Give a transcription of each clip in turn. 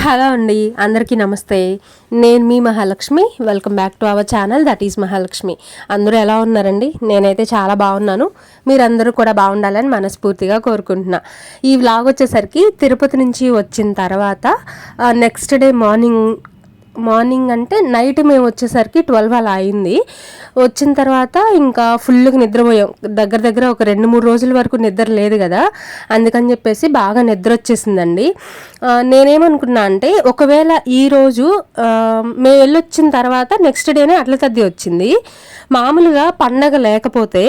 Hello అండి, అందరికీ నమస్తే. నేను మీ Mahalakshmi. Welcome back to our channel, that is Mahalakshmi. అందరూ ఎలా ఉన్నారండి? నేనైతే చాలా బాగున్నాను. మీరందరూ కూడా బాగుండాలని మనస్ఫూర్తిగా కోరుకుంటున్నా. ఈ వ్లాగ్ వచ్చేసరికి తిరుపతి నుంచి వచ్చిన తర్వాత నెక్స్ట్ డే మార్నింగ్ అంటే నైట్ మేము వచ్చేసరికి 12 అలా అయింది. వచ్చిన తర్వాత ఇంకా ఫుల్గా నిద్రపోయాం. దగ్గర ఒక 2-3 రోజుల వరకు నిద్ర లేదు కదా, అందుకని చెప్పేసి బాగా నిద్ర వచ్చేసిందండి. నేనేమనుకున్నా అంటే ఒకవేళ ఈరోజు మేము వెళ్ళొచ్చిన తర్వాత నెక్స్ట్ డేనే అట్ల తద్ది వచ్చింది. మామూలుగా పండగ లేకపోతే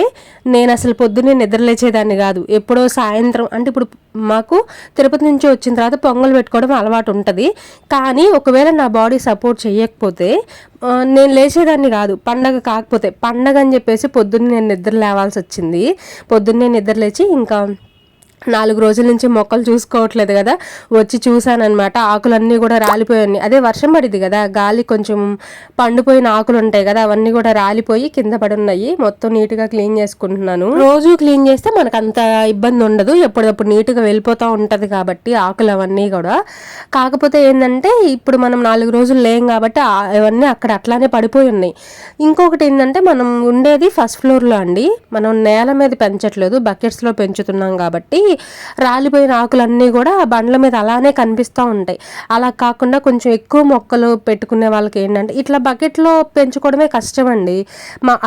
నేను అసలు పొద్దున్నే నిద్ర లేచేదాన్ని కాదు. ఎప్పుడో సాయంత్రం అంటే ఇప్పుడు మాకు తిరుపతి నుంచి వచ్చిన తర్వాత పొంగల్ పెట్టుకోవడం అలవాటు ఉంటుంది. కానీ ఒకవేళ నా బాడీ సపోర్ట్ చేయకపోతే నేను లేచేదాన్ని కాదు. పండగ కాకపోతే పండగ అని చెప్పేసి పొద్దున్నే నేను నిద్ర లేవాల్సి వచ్చింది. పొద్దున్నే నిద్ర లేచి ఇంకా 4 రోజుల నుంచి మొక్కలు చూసుకోవట్లేదు కదా, వచ్చి చూసానమాట. ఆకులన్నీ కూడా రాలిపోయాయి. అదే వర్షం పడింది కదా, గాలి కొంచెం పండిపోయిన ఆకులు ఉంటాయి కదా, అవన్నీ కూడా రాలిపోయి కింద పడి ఉన్నాయి. మొత్తం నీట్గా క్లీన్ చేసుకుంటున్నాను. రోజు క్లీన్ చేస్తే మనకు అంత ఇబ్బంది ఉండదు, ఎప్పుడప్పుడు నీట్గా వెళ్ళిపోతూ ఉంటుంది కాబట్టి ఆకులు అవన్నీ కూడా. కాకపోతే ఏంటంటే ఇప్పుడు మనం 4 రోజులు లేం కాబట్టి అవన్నీ అక్కడ అట్లానే పడిపోయి ఉన్నాయి. ఇంకొకటి ఏంటంటే మనం ఉండేది ఫస్ట్ ఫ్లోర్లో అండి. మనం నేల మీద పెంచట్లేదు, బకెట్స్లో పెంచుతున్నాం కాబట్టి రాలిపోయిన ఆకులన్నీ కూడా బండ్ల మీద అలానే కనిపిస్తూ ఉంటాయి. అలా కాకుండా కొంచెం ఎక్కువ మొక్కలు పెట్టుకునే వాళ్ళకి ఏంటంటే ఇట్లా బకెట్లో పెంచుకోవడమే కష్టం అండి.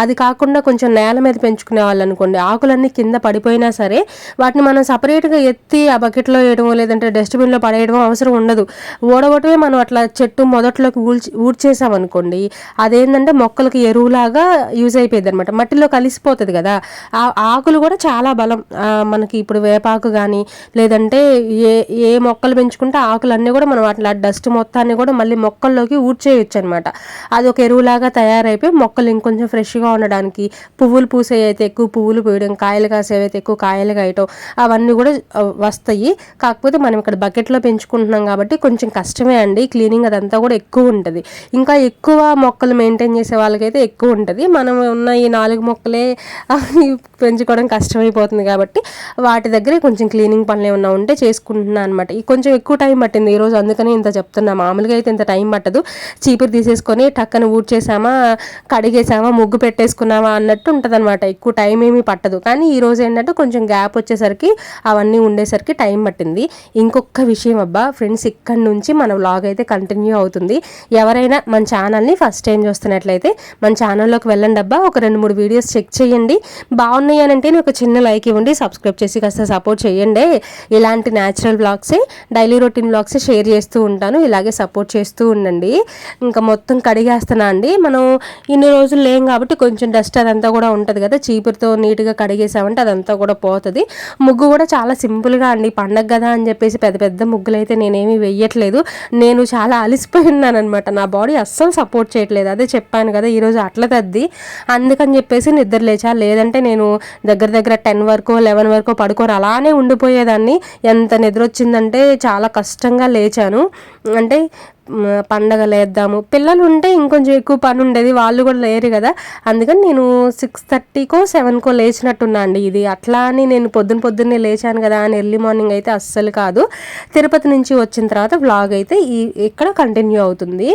అది కాకుండా కొంచెం నేల మీద పెంచుకునే వాళ్ళు అనుకోండి, ఆకులన్నీ కింద పడిపోయినా సరే వాటిని మనం సపరేట్గా ఎత్తి ఆ బకెట్లో వేయడమో లేదంటే డస్ట్బిన్లో పడేయడమో అవసరం ఉండదు. ఓడగొట్టమే మనం అట్లా చెట్టు మొదట్లోకి ఊడ్చేసామనుకోండి, అదేంటంటే మొక్కలకి ఎరువులాగా యూజ్ అయిపోయింది అనమాట. మట్టిలో కలిసిపోతుంది కదా. ఆ ఆకులు కూడా చాలా బలం. మనకి ఇప్పుడు వేపాకు కానీ లేదంటే ఏ మొక్కలు పెంచుకుంటే ఆకులన్నీ కూడా మనం అట్లా డస్ట్ మొత్తాన్ని కూడా మళ్ళీ మొక్కల్లోకి ఊడ్చేయచ్చు అనమాట. అది ఒక ఎరువులాగా తయారైపోయి మొక్కలు ఇంకొంచెం ఫ్రెష్గా ఉండడానికి, పువ్వులు పూసేవి అయితే ఎక్కువ పువ్వులు పూయడం, కాయలు కాసేవి అయితే ఎక్కువ కాయలు కాయటం అవన్నీ కూడా వస్తాయి. కాకపోతే మనం ఇక్కడ బకెట్లో పెంచుకుంటున్నాం కాబట్టి కొంచెం కష్టమే అండి. క్లీనింగ్ అదంతా కూడా ఎక్కువ ఉంటుంది. ఇంకా ఎక్కువ మొక్కలు మెయింటైన్ చేసే వాళ్ళకైతే ఎక్కువ ఉంటుంది. మనం ఉన్న ఈ 4 మొక్కలే పెంచుకోవడం కష్టమైపోతుంది కాబట్టి వాటి దగ్గరే కొంచెం క్లీనింగ్ పనులు ఏమన్నా ఉంటే చేసుకుంటున్నాను అనమాట. కొంచెం ఎక్కువ టైం పట్టింది ఈరోజు, అందుకని ఇంత చెప్తున్నా. మామూలుగా అయితే ఇంత టైం పట్టదు. చీపురు తీసేసుకొని టక్కన ఊడ్చేసామా, కడిగేసామా, ముగ్గు పెట్టేసుకున్నామా అన్నట్టు ఉంటుంది అనమాట. ఎక్కువ టైం ఏమీ పట్టదు. కానీ ఈరోజు ఏంటంటే కొంచెం గ్యాప్ వచ్చేసరికి అవన్నీ ఉండేసరికి టైం పట్టింది. ఇంకొక విషయం అబ్బా ఫ్రెండ్స్, ఇక్కడ నుంచి మన వ్లాగ్ అయితే కంటిన్యూ అవుతుంది. ఎవరైనా మన ఛానల్ని ఫస్ట్ టైం చూస్తున్నట్లయితే మన ఛానల్లోకి వెళ్ళండి అబ్బా. ఒక 2-3 వీడియోస్ చెక్ చేయండి. బాగున్నాయి అని అంటే ఒక చిన్న లైక్ ఇవ్వండి, సబ్స్క్రైబ్ చేసి కాస్త సపోర్ట్ చేయండి. ఇలాంటి న్యాచురల్ వ్లాగ్సే, డైలీ రొటీన్ వ్లాగ్సే షేర్ చేస్తూ ఉంటాను. ఇలాగే సపోర్ట్ చేస్తూ ఉండండి. ఇంకా మొత్తం కడిగేస్తున్నా అండి. మనం ఇన్ని రోజులు లేం కాబట్టి కొంచెం డస్ట్ అదంతా కూడా ఉంటుంది కదా, చీపురుతో నీట్గా కడిగేసామంటే అదంతా కూడా పోతుంది. ముగ్గు కూడా చాలా సింపుల్గా అండి. పండగ కదా అని చెప్పేసి పెద్ద పెద్ద ముగ్గులు అయితే నేనేమీ వెయ్యట్లేదు. నేను చాలా అలిసిపోయి ఉన్నాను అనమాట. నా బాడీ అస్సలు సపోర్ట్ చేయట్లేదు. అదే చెప్పాను కదా ఈరోజు అట్ల తద్ది, అందుకని చెప్పేసి నిద్ర లేచా. లేదంటే నేను దగ్గర 10 వరకు 11 వరకు పడుకోరు అలానే ఉండిపోయేదాన్ని. ఎంత నిద్ర వచ్చిందంటే చాలా కష్టంగా లేచాను. అంటే పండగ లేద్దాము, పిల్లలు ఉంటే ఇంకొంచెం ఎక్కువ పని ఉండేది, వాళ్ళు కూడా లేరు కదా. అందుకని నేను 6:30కో 7కో లేచినట్టున్నా అండి. ఇది అట్లా అని నేను పొద్దున్నే లేచాను కదా అని ఎర్లీ మార్నింగ్ అయితే అస్సలు కాదు. తిరుపతి నుంచి వచ్చిన తర్వాత వ్లాగ్ అయితే ఇక్కడ కంటిన్యూ అవుతుంది.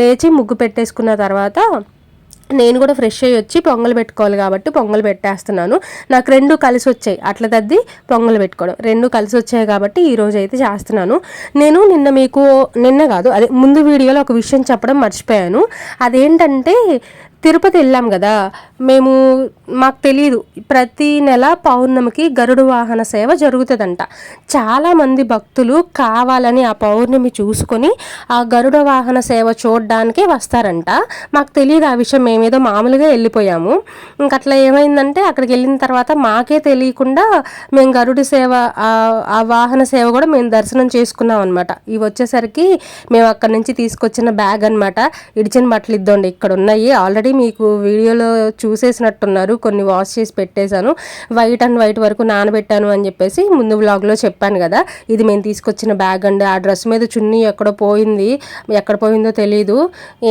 లేచి ముగ్గు పెట్టేసుకున్న తర్వాత నేను కూడా ఫ్రెష్ అయ్యి వచ్చి పొంగల్ పెట్టుకోవాలి కాబట్టి పొంగల్ పెట్టేస్తున్నాను. నాకు 2 కలిసి వచ్చాయి, అట్ల తద్ది పొంగల్ పెట్టుకోవడం 2 కలిసి వచ్చాయి కాబట్టి ఈరోజు అయితే చేస్తున్నాను. నేను నిన్న కాదు అదే ముందు వీడియోలో ఒక విషయం చెప్పడం మర్చిపోయాను. అదేంటంటే తిరుపతి వెళ్ళాం కదా మాకు తెలియదు, ప్రతి నెల పౌర్ణమికి గరుడ వాహన సేవ జరుగుతుందంట. చాలామంది భక్తులు కావాలని ఆ పౌర్ణమి చూసుకొని ఆ గరుడ వాహన సేవ చూడడానికే వస్తారంట. మాకు తెలియదు ఆ విషయం, మేమేదో మామూలుగా వెళ్ళిపోయాము. ఇంకట్లా ఏమైందంటే అక్కడికి వెళ్ళిన తర్వాత మాకే తెలియకుండా మేము గరుడి సేవ, ఆ వాహన సేవ కూడా మేము దర్శనం చేసుకున్నాం అనమాట. ఇవి వచ్చేసరికి మేము అక్కడి నుంచి తీసుకొచ్చిన బ్యాగ్ అనమాట. ఇడిచిన బట్టలు ఇద్దండి ఇక్కడ ఉన్నాయి. ఆల్రెడీ మీకు వీడియోలో చూసేసినట్టున్నారు, కొన్ని వాష్ చేసి పెట్టేశాను. వైట్ వరకు నానబెట్టాను అని చెప్పేసి ముందు వ్లాగ్లో చెప్పాను కదా. ఇది మేము తీసుకొచ్చిన బ్యాగ్ అండి. ఆ డ్రెస్ మీద చున్నీ ఎక్కడ పోయిందో తెలీదు.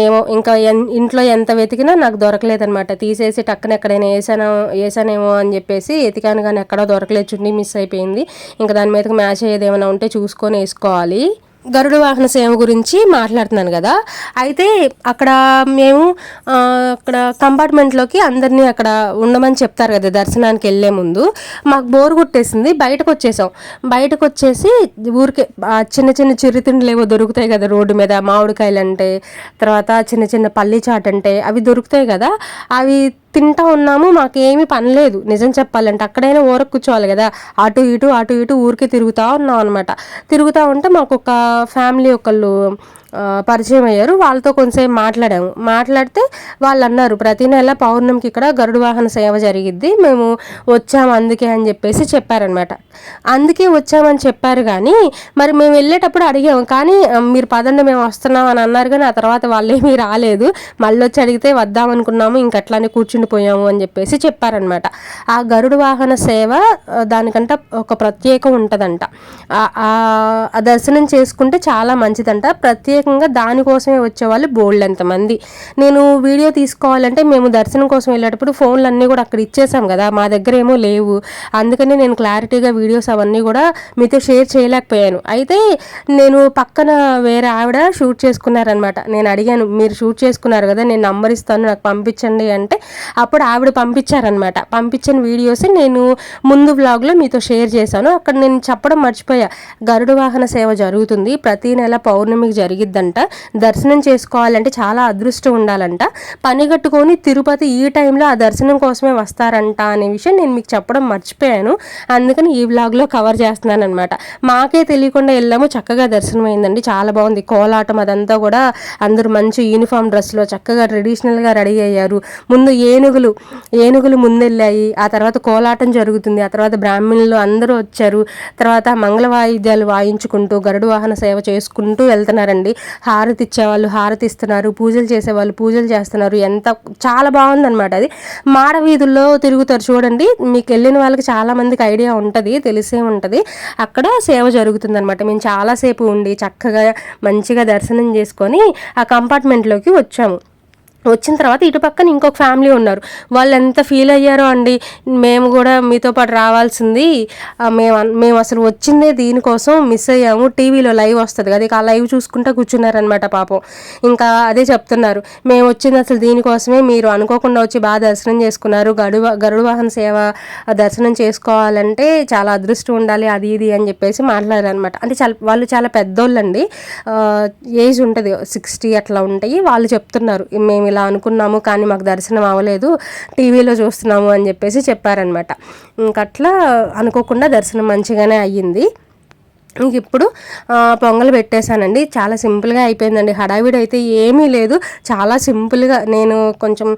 ఏమో ఇంకా ఇంట్లో ఎంత వెతికినా నాకు దొరకలేదనమాట. తీసేసి టక్కన ఎక్కడైనా వేసానేమో అని చెప్పేసి ఎతికాను, కానీ ఎక్కడో దొరకలేదు. చున్నీ మిస్ అయిపోయింది. ఇంకా దాని మీదకి మ్యాచ్ అయ్యేది ఏమైనా ఉంటే చూసుకొని వేసుకోవాలి. గరుడ వాహన సేవ గురించి మాట్లాడుతున్నాను కదా. అయితే అక్కడ మేము అక్కడ కంపార్ట్మెంట్లోకి అందరినీ అక్కడ ఉండమని చెప్తారు కదా దర్శనానికి వెళ్ళే ముందు. మాకు బోర్ కొట్టేసింది, బయటకు వచ్చేసాం. బయటకు వచ్చేసి ఊరికే చిన్న చిన్న చిరుతిండ్లు ఏవో దొరుకుతాయి కదా రోడ్డు మీద, మామిడికాయలు అంటే, తర్వాత చిన్న చిన్న పల్లి చాట్ అంటే అవి దొరుకుతాయి కదా, అవి తింటా ఉన్నాము. మాకేమీ పని లేదు నిజం చెప్పాలంటే, అక్కడైనా ఊరకు కూర్చోవాలి కదా, అటు ఇటు ఊరికే తిరుగుతూ ఉన్నాం అనమాట. తిరుగుతూ ఉంటే మాకు ఒక ఫ్యామిలీ ఒకళ్ళు పరిచయం అయ్యారు. వాళ్ళతో కొంచెంసేపు మాట్లాడితే వాళ్ళు అన్నారు, ప్రతి నెల పౌర్ణమికి ఇక్కడ గరుడ వాహన సేవ జరిగిద్ది, మేము వచ్చాము అందుకే అని చెప్పేసి చెప్పారనమాట. అందుకే వచ్చామని చెప్పారు, కానీ మరి మేము వెళ్ళేటప్పుడు అడిగాము, కానీ మీరు పదండి మేము వస్తున్నాం అని అన్నారు. కానీ ఆ తర్వాత వాళ్ళేమీ రాలేదు. మళ్ళీ వచ్చి అడిగితే వద్దామనుకున్నాము, ఇంకట్లానే కూర్చుండిపోయాము అని చెప్పేసి చెప్పారనమాట. ఆ గరుడ వాహన సేవ దానికంట ఒక ప్రత్యేకం ఉంటుందంట. ఆ దర్శనం చేసుకుంటే చాలా మంచిదంట. ప్రత్యేకంగా దానికోసమే వచ్చేవాళ్ళు బోల్డ్ ఎంతమంది. నేను వీడియో తీసుకోవాలంటే మేము దర్శనం కోసం వెళ్ళేటప్పుడు ఫోన్లు అన్నీ కూడా అక్కడ ఇచ్చేసాం కదా, మా దగ్గర ఏమో లేవు. అందుకని నేను క్లారిటీగా వీడియోస్ అవన్నీ కూడా మీతో షేర్ చేయలేకపోయాను. అయితే నేను పక్కన వేరే ఆవిడ షూట్ చేసుకున్నారనమాట. నేను అడిగాను, మీరు షూట్ చేసుకున్నారు కదా, నేను నంబర్ ఇస్తాను నాకు పంపించండి అంటే అప్పుడు ఆవిడ పంపించారనమాట. పంపించిన వీడియోస్ నేను ముందు వ్లాగ్లో మీతో షేర్ చేశాను. అక్కడ నేను చెప్పడం మర్చిపోయా, గరుడ వాహన సేవ జరుగుతుంది, ప్రతి నెల పౌర్ణమికి జరిగిద్దంట. దర్శనం చేసుకోవాలంటే చాలా అదృష్టం ఉండాలంట. పని కట్టుకొని తిరుపతి ఈ టైంలో ఆ దర్శనం కోసమే వస్తారంట అనే విషయం నేను మీకు చెప్పడం మర్చిపోయాను. అందుకని ఈ వ్లాగ్లో కవర్ చేస్తున్నాను అనమాట. మాకే తెలియకుండా వెళ్ళాము, చక్కగా దర్శనం అయిందండి, చాలా బాగుంది. కోలాటం అదంతా కూడా అందరూ మంచి యూనిఫామ్ డ్రెస్లో చక్కగా ట్రెడిషనల్గా రెడీ అయ్యారు. ముందు ఏనుగులు ముందెళ్ళాయి, ఆ తర్వాత కోలాటం జరుగుతుంది, ఆ తర్వాత బ్రాహ్మణులు అందరూ వచ్చారు, తర్వాత మంగళ వాయిద్యాలు వాయించుకుంటూ గరుడ వాహన సేవ చేసుకుంటూ వెళ్తున్నారండి. హారతి ఇచ్చేవాళ్ళు హారతి ఇస్తున్నారు, పూజలు చేసేవాళ్ళు పూజలు చేస్తున్నారు. చాలా బాగుందన్నమాట. అది మాడ వీధుల్లో తిరుగుతారు చూడండి, మీకు వెళ్ళిన వాళ్ళకి చాలా మందికి ఐడియా ఉంటుంది, తెలిసే ఉంటుంది. అక్కడ సేవ జరుగుతుంది అనమాట. మేము చాలాసేపు ఉండి చక్కగా మంచిగా దర్శనం చేసుకొని ఆ కంపార్ట్మెంట్లోకి వచ్చాము. వచ్చిన తర్వాత ఇటు పక్కన ఇంకొక ఫ్యామిలీ ఉన్నారు. వాళ్ళు ఎంత ఫీల్ అయ్యారో అండి, మేము కూడా మీతో పాటు రావాల్సింది, మేము అసలు వచ్చిందే దీనికోసం, మిస్ అయ్యాము. టీవీలో లైవ్ వస్తుంది కదా, ఇక ఆ లైవ్ చూసుకుంటూ కూర్చున్నారనమాట పాపం. ఇంకా అదే చెప్తున్నారు, మేము వచ్చింది అసలు దీనికోసమే, మీరు అనుకోకుండా వచ్చి బాగా దర్శనం చేసుకున్నారు. గరుడ వాహన సేవ దర్శనం చేసుకోవాలంటే చాలా అదృష్టం ఉండాలి, అది ఇది అని చెప్పేసి మాట్లాడారనమాట. అంటే వాళ్ళు చాలా పెద్దోళ్ళండి, ఏజ్ ఉంటుంది 60 అట్లా ఉంటాయి. వాళ్ళు చెప్తున్నారు, మేము ఇలా అనుకున్నాము కానీ మాకు దర్శనం అవ్వలేదు, టీవీలో చూస్తున్నాము అని చెప్పేసి చెప్పారనమాట. ఇంకట్లా అనుకోకుండా దర్శనం మంచిగానే అయ్యింది. ఇంక ఇప్పుడు పొంగల్ పెట్టేశానండి. చాలా సింపుల్గా అయిపోయిందండి, హడావిడి అయితే ఏమీ లేదు. చాలా సింపుల్గా నేను కొంచెం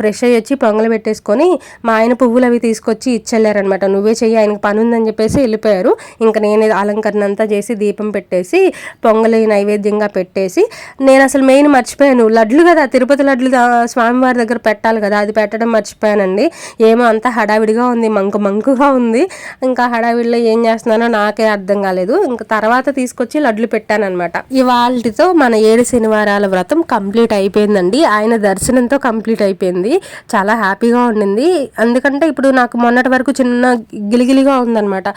ఫ్రెష్ అయ్యి వచ్చి పొంగల్ పెట్టేసుకొని మా ఆయన పువ్వులు అవి తీసుకొచ్చి ఇచ్చెళ్ళారనమాట. నువ్వే చెయ్యి, ఆయనకు పని ఉందని చెప్పేసి వెళ్ళిపోయారు. ఇంకా నేను అలంకరణ అంతా చేసి దీపం పెట్టేసి పొంగలి నైవేద్యంగా పెట్టేసి, నేను అసలు మెయిన్ మర్చిపోయాను, లడ్లు కదా, తిరుపతి లడ్లు స్వామివారి దగ్గర పెట్టాలి కదా, అది పెట్టడం మర్చిపోయానండి. ఏమో అంతా హడావిడిగా ఉంది, మంకుగా ఉంది. ఇంకా హడావిడిలో ఏం చేస్తున్నానో నాకే అర్థం కాలేదు. ఇంకా తర్వాత తీసుకొచ్చి లడ్లు పెట్టానన్నమాట. ఇవాళతో మన 7 శనివారాల వ్రతం కంప్లీట్ అయిపోయిందండి. ఆయన దర్శనంతో కంప్లీట్ అయిపోయింది. చాలా హ్యాపీగా ఉండింది. ఎందుకంటే ఇప్పుడు నాకు మొన్నటి వరకు చిన్న గిలిగిలిగా ఉందన్నమాట.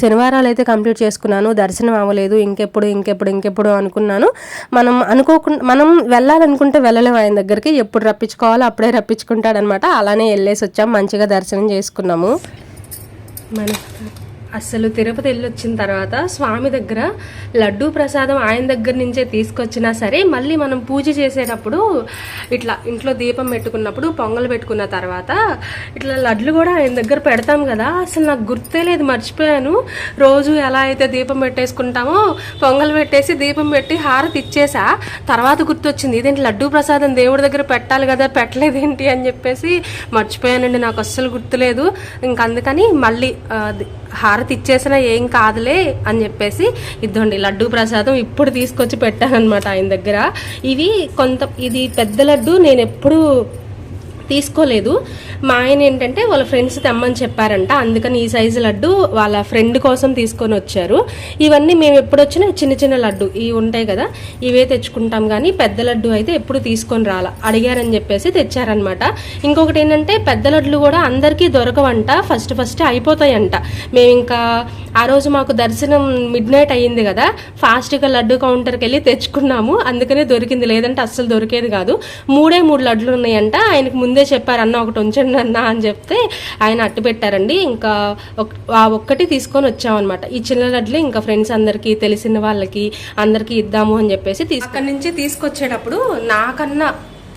శనివారాలు అయితే కంప్లీట్ చేసుకున్నాను, దర్శనం అవ్వలేదు, ఇంకెప్పుడు అనుకున్నాను. మనం వెళ్ళాలనుకుంటే వెళ్ళలేము ఆయన దగ్గరికి, ఎప్పుడు రప్పించుకోవాలో అప్పుడే రప్పించుకుంటాడనమాట. అలానే వెళ్ళేసి వచ్చాం, మంచిగా దర్శనం చేసుకున్నాము. అసలు తిరుపతి వెళ్ళి వచ్చిన తర్వాత స్వామి దగ్గర లడ్డూ ప్రసాదం ఆయన దగ్గర నుంచే తీసుకొచ్చినా సరే, మళ్ళీ మనం పూజ చేసేటప్పుడు ఇట్లా ఇంట్లో దీపం పెట్టుకున్నప్పుడు పొంగల్ పెట్టుకున్న తర్వాత ఇట్లా లడ్లు కూడా ఆయన దగ్గర పెడతాం కదా, అసలు నాకు గుర్తే లేదు, మర్చిపోయాను. రోజు ఎలా అయితే దీపం పెట్టేసుకుంటామో పొంగల్ పెట్టేసి దీపం పెట్టి హారతి ఇచ్చేసా. తర్వాత గుర్తొచ్చింది, ఇదేంటి లడ్డూ ప్రసాదం దేవుడి దగ్గర పెట్టాలి కదా, పెట్టలేదేంటి అని చెప్పేసి మర్చిపోయానండి. నాకు అస్సలు గుర్తులేదు. ఇంక అందుకని మళ్ళీ హారతి ఇచ్చేసినా ఏం కాదులే అని చెప్పేసి ఇద్దండి లడ్డూ ప్రసాదం ఇప్పుడు తీసుకొచ్చి పెట్టానన్నమాట ఆయన దగ్గర. ఇది పెద్ద లడ్డు నేను ఎప్పుడు తీసుకోలేదు. మా ఆయన ఏంటంటే వాళ్ళ ఫ్రెండ్స్ తెమ్మని చెప్పారంట, అందుకని ఈ సైజు లడ్డు వాళ్ళ ఫ్రెండ్ కోసం తీసుకొని వచ్చారు. ఇవన్నీ మేము ఎప్పుడు వచ్చినా చిన్న చిన్న లడ్డు ఇవి ఉంటాయి కదా, ఇవే తెచ్చుకుంటాం, కానీ పెద్ద లడ్డు అయితే ఎప్పుడు తీసుకొని రాలా, అడిగారని చెప్పేసి తెచ్చారనమాట. ఇంకొకటి ఏంటంటే పెద్ద లడ్లు కూడా అందరికీ దొరకవంట, ఫస్ట్ అయిపోతాయంట. మేము ఇంకా ఆ రోజు మాకు దర్శనం మిడ్ నైట్ అయ్యింది కదా, ఫాస్ట్గా లడ్డు కౌంటర్కి వెళ్ళి తెచ్చుకున్నాము, అందుకనే దొరికింది, లేదంటే అస్సలు దొరికేది కాదు. 3 లడ్లు ఉన్నాయంట. ఆయనకు ముందే చెప్పారు, అన్న ఒకటి ఉంచండి అన్న అని చెప్తే ఆయన అట్టు పెట్టారండి. ఇంకా ఆ ఒక్కటి తీసుకొని వచ్చామన్నమాట. ఈ చిన్న లడ్లు ఇంకా ఫ్రెండ్స్ అందరికీ, తెలిసిన వాళ్ళకి అందరికీ ఇద్దాము అని చెప్పేసి అక్కడి నుంచి తీసుకొచ్చేటప్పుడు నాకన్నా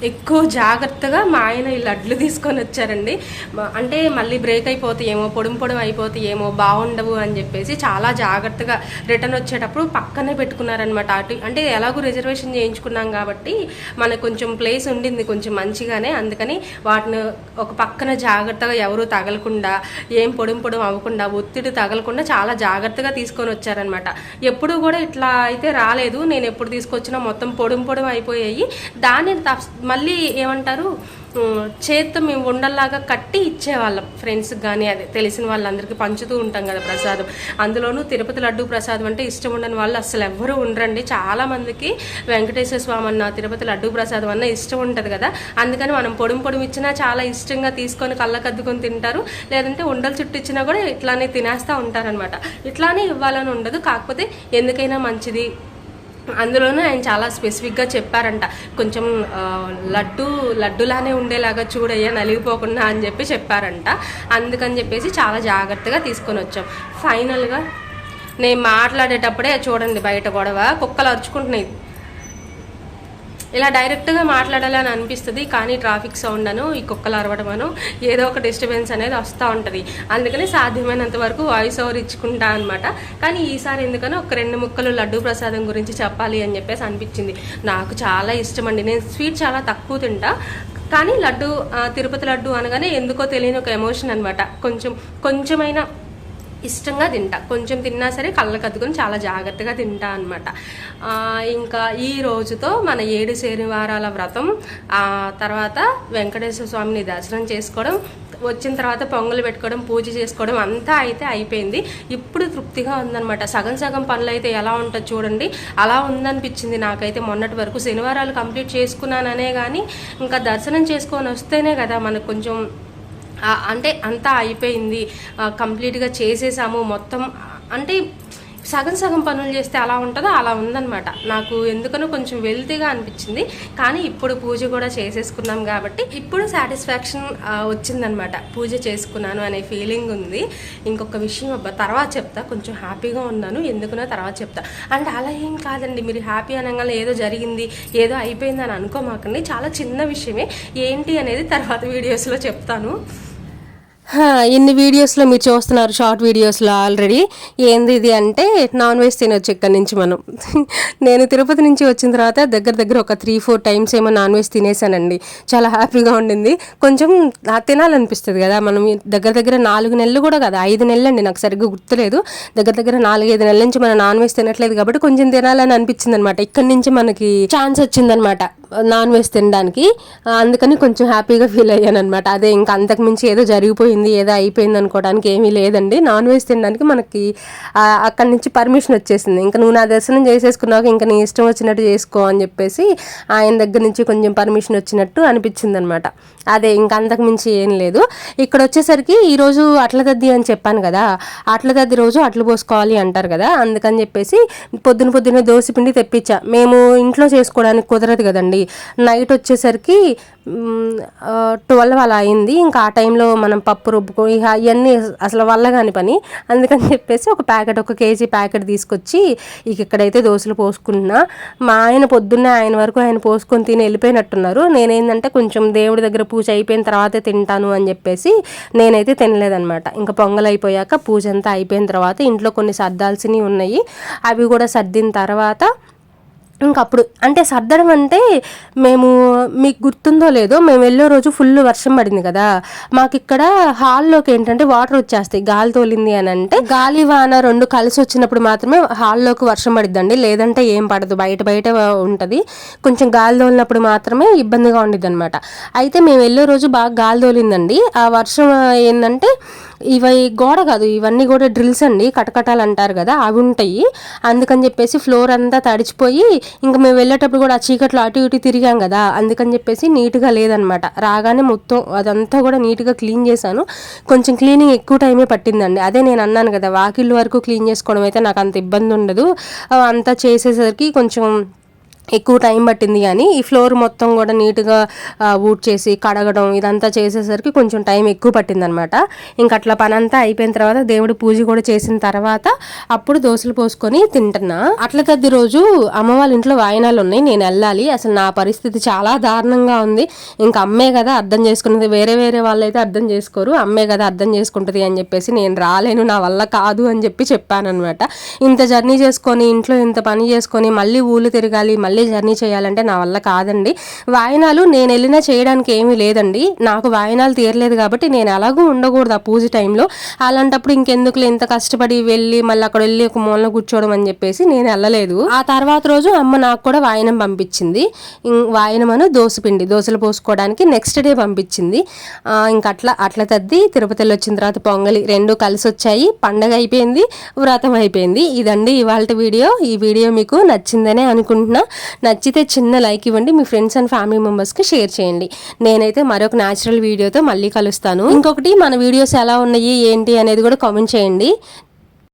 ఎక్కువ జాగ్రత్తగా మా ఆయన ఈ లడ్లు తీసుకొని వచ్చారండి. అంటే మళ్ళీ బ్రేక్ అయిపోతాయేమో, పొడుం అయిపోతాయేమో, బాగుండవు అని చెప్పేసి చాలా జాగ్రత్తగా రిటర్న్ వచ్చేటప్పుడు పక్కనే పెట్టుకున్నారనమాట. అటు అంటే ఎలాగో రిజర్వేషన్ చేయించుకున్నాం కాబట్టి మనకు కొంచెం ప్లేస్ ఉండింది కొంచెం మంచిగానే, అందుకని వాటిని ఒక పక్కన జాగ్రత్తగా ఎవరు తగలకుండా, ఏం పొడుం అవ్వకుండా, ఒత్తిడి తగలకుండా చాలా జాగ్రత్తగా తీసుకొని వచ్చారనమాట. ఎప్పుడు కూడా ఇట్లా అయితే రాలేదు. నేను ఎప్పుడు తీసుకొచ్చినా మొత్తం పొడుం అయిపోయాయి. దాన్ని మళ్ళీ ఏమంటారు, చేత్తో మేము ఉండల్లాగా కట్టి ఇచ్చేవాళ్ళం ఫ్రెండ్స్కి కానీ, అదే తెలిసిన వాళ్ళందరికీ పంచుతూ ఉంటాం కదా ప్రసాదం. అందులోనూ తిరుపతి లడ్డు ప్రసాదం అంటే ఇష్టం ఉండని వాళ్ళు అసలు ఎవ్వరూ ఉండరండి. చాలామందికి వెంకటేశ్వర స్వామి అన్న, తిరుపతి లడ్డు ప్రసాదం అన్న ఇష్టం ఉంటుంది కదా, అందుకని మనం పొడుం ఇచ్చినా చాలా ఇష్టంగా తీసుకొని కళ్ళకద్దుకొని తింటారు. లేదంటే ఉండలు చుట్టూ ఇచ్చినా కూడా ఇట్లానే తినేస్తూ ఉంటారనమాట. ఇట్లానే ఇవ్వాలని ఉండదు, కాకపోతే ఎందుకైనా మంచిది. అందులోనూ ఆయన చాలా స్పెసిఫిక్గా చెప్పారంట, కొంచెం లడ్డులానే ఉండేలాగా చూడయ్యా, నలిగిపోకుండా అని చెప్పారంట. అందుకని చెప్పేసి చాలా జాగ్రత్తగా తీసుకొని వచ్చాం. ఫైనల్గా నేను మాట్లాడేటప్పుడే చూడండి బయట గొడవ, కుక్కలు అరుచుకుంటున్నాయి. ఇలా డైరెక్ట్గా మాట్లాడాలని అనిపిస్తుంది, కానీ ట్రాఫిక్ సౌండ్ అను, ఈ కుక్కలు అరవడమను, ఏదో ఒక డిస్టర్బెన్స్ అనేది వస్తూ ఉంటుంది. అందుకని సాధ్యమైనంత వరకు వాయిస్ ఓవర్ ఇచ్చుకుంటా అనమాట. కానీ ఈసారి ఎందుకనో ఒక 2 ముక్కలు లడ్డు ప్రసాదం గురించి చెప్పాలి అని చెప్పేసి అనిపించింది. నాకు చాలా ఇష్టం అండి, నేను స్వీట్ చాలా తక్కువ తింటా, కానీ లడ్డు, తిరుపతి లడ్డు అనగానే ఎందుకో తెలియని ఒక ఎమోషన్ అనమాట. కొంచెమైనా ఇష్టంగా తింటా, కొంచెం తిన్నా సరే కళ్ళకు అద్దుకొని చాలా జాగ్రత్తగా తింటా అనమాట. ఇంకా ఈ రోజుతో మన 7 శనివారాల వ్రతం, తర్వాత వెంకటేశ్వర స్వామిని దర్శనం చేసుకోవడం, వచ్చిన తర్వాత పొంగలు పెట్టుకోవడం, పూజ చేసుకోవడం అంతా అయితే అయిపోయింది. ఇప్పుడు తృప్తిగా ఉందనమాట. సగం పనులు అయితే ఎలా ఉంటుంది చూడండి, అలా ఉందనిపించింది నాకైతే. మొన్నటి వరకు శనివారాలు కంప్లీట్ చేసుకున్నాననే కానీ, ఇంకా దర్శనం చేసుకొని వస్తేనే కదా మనకు కొంచెం అంటే అంతా అయిపోయింది, కంప్లీట్గా చేసేసాము మొత్తం. అంటే సగం పనులు చేస్తే అలా ఉంటుందో అలా ఉందన్నమాట. నాకు ఎందుకనో కొంచెం వెల్తీగా అనిపించింది. కానీ ఇప్పుడు పూజ కూడా చేసేసుకున్నాం కాబట్టి ఇప్పుడు సాటిస్ఫాక్షన్ వచ్చిందనమాట. పూజ చేసుకున్నాను అనే ఫీలింగ్ ఉంది. ఇంకొక విషయం తర్వాత చెప్తా, కొంచెం హ్యాపీగా ఉన్నాను ఎందుకనో తర్వాత చెప్తా. అంటే అలా ఏం కాదండి, మీరు హ్యాపీ అనగానే ఏదో జరిగింది, ఏదో అయిపోయింది అని అనుకోమాకండి. చాలా చిన్న విషయమే, ఏంటి అనేది తర్వాత వీడియోస్లో చెప్తాను. ఇన్ని వీడియోస్లో మీరు చూస్తున్నారు, షార్ట్ వీడియోస్లో ఆల్రెడీ. ఏంది ఇది అంటే నాన్ వెజ్ తినొచ్చు ఇక్కడ నుంచి మనం. నేను తిరుపతి నుంచి వచ్చిన తర్వాత దగ్గర ఒక 3-4 టైమ్స్ ఏమో నాన్ వెజ్ తినేసానండి. చాలా హ్యాపీగా ఉండింది. కొంచెం తినాలనిపిస్తుంది కదా, మనం దగ్గర 4 నెలలు కూడా కదా, 5 నెలలు అండి, నాకు సరిగ్గా గుర్తులేదు. దగ్గర 4-5 నెలల నుంచి మనం నాన్ వెజ్ తినట్లేదు కాబట్టి కొంచెం తినాలని అనిపించింది అనమాట. ఇక్కడి నుంచి మనకి ఛాన్స్ వచ్చిందనమాట నాన్ వెజ్ తినడానికి. అందుకని కొంచెం హ్యాపీగా ఫీల్ అయ్యాను అనమాట. అదే ఇంకా అంతకుమించి ఏదో జరిగిపోయింది, ఏదో అయిపోయింది అనుకోవడానికి ఏమీ లేదండి. నాన్ వెజ్ తినడానికి మనకి అక్కడి నుంచి పర్మిషన్ వచ్చేసింది. ఇంకా నువ్వు నా దర్శనం చేసేసుకున్నాక ఇంకా నీ ఇష్టం వచ్చినట్టు చేసుకో అని చెప్పేసి ఆయన దగ్గర నుంచి కొంచెం పర్మిషన్ వచ్చినట్టు అనిపించింది అనమాట. అదే ఇంకా అంతకుమించి ఏం లేదు. ఇక్కడ వచ్చేసరికి ఈరోజు అట్ల తద్ది అని చెప్పాను కదా, అట్ల తద్ది రోజు అట్లు పోసుకోవాలి అంటారు కదా, అందుకని చెప్పేసి పొద్దున దోశపిండి తెప్పించా. మేము ఇంట్లో చేసుకోవడానికి కుదరదు కదండి. నైట్ వచ్చేసరికి 12 అలా అయింది. ఇంకా ఆ టైంలో మనం పప్పు రుబ్బుకో ఇవన్నీ అసలు వల్ల కాని పని. అందుకని చెప్పేసి ఒక కేజీ ప్యాకెట్ తీసుకొచ్చి ఇక్కడైతే దోశలు పోసుకుంటున్నా. మా ఆయన పొద్దున్నే ఆయన వరకు ఆయన పోసుకొని తిని వెళ్ళిపోయినట్టున్నారు. నేనేంటంటే కొంచెం దేవుడి దగ్గర పూజ అయిపోయిన తర్వాతే తింటాను అని చెప్పేసి నేనైతే తినలేదనమాట. ఇంకా పొంగల్ అయిపోయాక పూజ అంతా అయిపోయిన తర్వాత ఇంట్లో కొన్ని సర్దాల్సినవి ఉన్నాయి, అవి కూడా సర్దిన తర్వాత ఇంకప్పుడు అంటే సర్దడం అంటే మేము మీకు గుర్తుందో లేదో మేము వెళ్ళే రోజు ఫుల్ వర్షం పడింది కదా, మాకు ఇక్కడ హాల్లోకి ఏంటంటే వాటర్ వచ్చేస్తాయి గాలి తోలింది అని అంటే, గాలి వాన రెండు కలిసి వచ్చినప్పుడు మాత్రమే హాల్లోకి వర్షం పడిద్దండి, లేదంటే ఏం పడదు, బయట బయట ఉంటుంది. కొంచెం గాలి తోలినప్పుడు మాత్రమే ఇబ్బందిగా ఉండిద్ది అనమాట. అయితే మేము వెళ్ళే రోజు బాగా గాలి తోలిందండి. ఆ వర్షం ఏంటంటే ఇవి గోడ కాదు, ఇవన్నీ కూడా డ్రిల్స్ అండి, కటకటాలు అంటారు కదా అవి ఉంటాయి. అందుకని చెప్పేసి ఫ్లోర్ అంతా తడిచిపోయి ఇంకా మేము వెళ్ళేటప్పుడు కూడా ఆ చీకట్లో అటు ఇటు తిరిగాం కదా, అందుకని చెప్పేసి నీట్గా లేదనమాట. రాగానే మొత్తం అదంతా కూడా నీట్గా క్లీన్ చేశాను. కొంచెం క్లీనింగ్ ఎక్కువ టైమే పట్టిందండి. అదే నేను అన్నాను కదా, వాకిళ్ళు వరకు క్లీన్ చేసుకోవడం అయితే నాకు అంత ఇబ్బంది ఉండదు, అంతా చేసేసరికి కొంచెం ఎక్కువ టైం పట్టింది. కానీ ఈ ఫ్లోర్ మొత్తం కూడా నీట్గా ఊడ్ చేసి కడగడం ఇదంతా చేసేసరికి కొంచెం టైం ఎక్కువ పట్టిందనమాట. ఇంక అట్లా పని అంతా అయిపోయిన తర్వాత దేవుడి పూజ కూడా చేసిన తర్వాత అప్పుడు దోశలు పోసుకొని తింటున్నా. అట్ల తద్ది రోజు అమ్మ వాళ్ళ ఇంట్లో వాయినాలు ఉన్నాయి, నేను వెళ్ళాలి. అసలు నా పరిస్థితి చాలా దారుణంగా ఉంది. ఇంకా అమ్మే కదా అర్థం చేసుకున్నది, వేరే వేరే వాళ్ళు అయితే అర్థం చేసుకోరు, అమ్మే కదా అర్థం చేసుకుంటుంది అని చెప్పేసి నేను రాలేను, నా వల్ల కాదు అని చెప్పాను అనమాట. ఇంత జర్నీ చేసుకొని ఇంట్లో ఇంత పని చేసుకొని మళ్ళీ ఊళ్ళు తిరగాలి, మళ్ళీ జర్నీ చేయాలంటే నా వల్ల కాదండి. వాయినాలు నేను వెళ్ళినా చేయడానికి ఏమీ లేదండి, నాకు వాయినాలు తీరలేదు కాబట్టి నేను ఎలాగూ ఉండకూడదు ఆ పూజ టైంలో. అలాంటప్పుడు ఇంకెందుకు ఇంత కష్టపడి వెళ్ళి మళ్ళీ అక్కడ వెళ్ళి ఒక మూలన కూర్చోవడం అని చెప్పేసి నేను వెళ్ళలేదు. ఆ తర్వాత రోజు అమ్మ నాకు కూడా వాయినం పంపించింది. వాయినమను దోసపిండి దోశలు పోసుకోవడానికి నెక్స్ట్ డే పంపించింది. ఇంక అట్లా తద్ది తిరుపతిలో వచ్చిన తర్వాత పొంగలి రెండు కలిసి వచ్చాయి, పండగ అయిపోయింది, వ్రతం అయిపోయింది. ఇదండి ఇవాళ వీడియో. ఈ వీడియో మీకు నచ్చిందనే అనుకుంటున్నా. నచ్చితే చిన్న లైక్ ఇవ్వండి, మీ ఫ్రెండ్స్ అండ్ ఫ్యామిలీ మెంబర్స్కి షేర్ చేయండి. నేనైతే మరొక న్యాచురల్ వీడియోతో మళ్ళీ కలుస్తాను. ఇంకొకటి మన వీడియోస్ ఎలా ఉన్నాయి ఏంటి అనేది కూడా కామెంట్ చేయండి.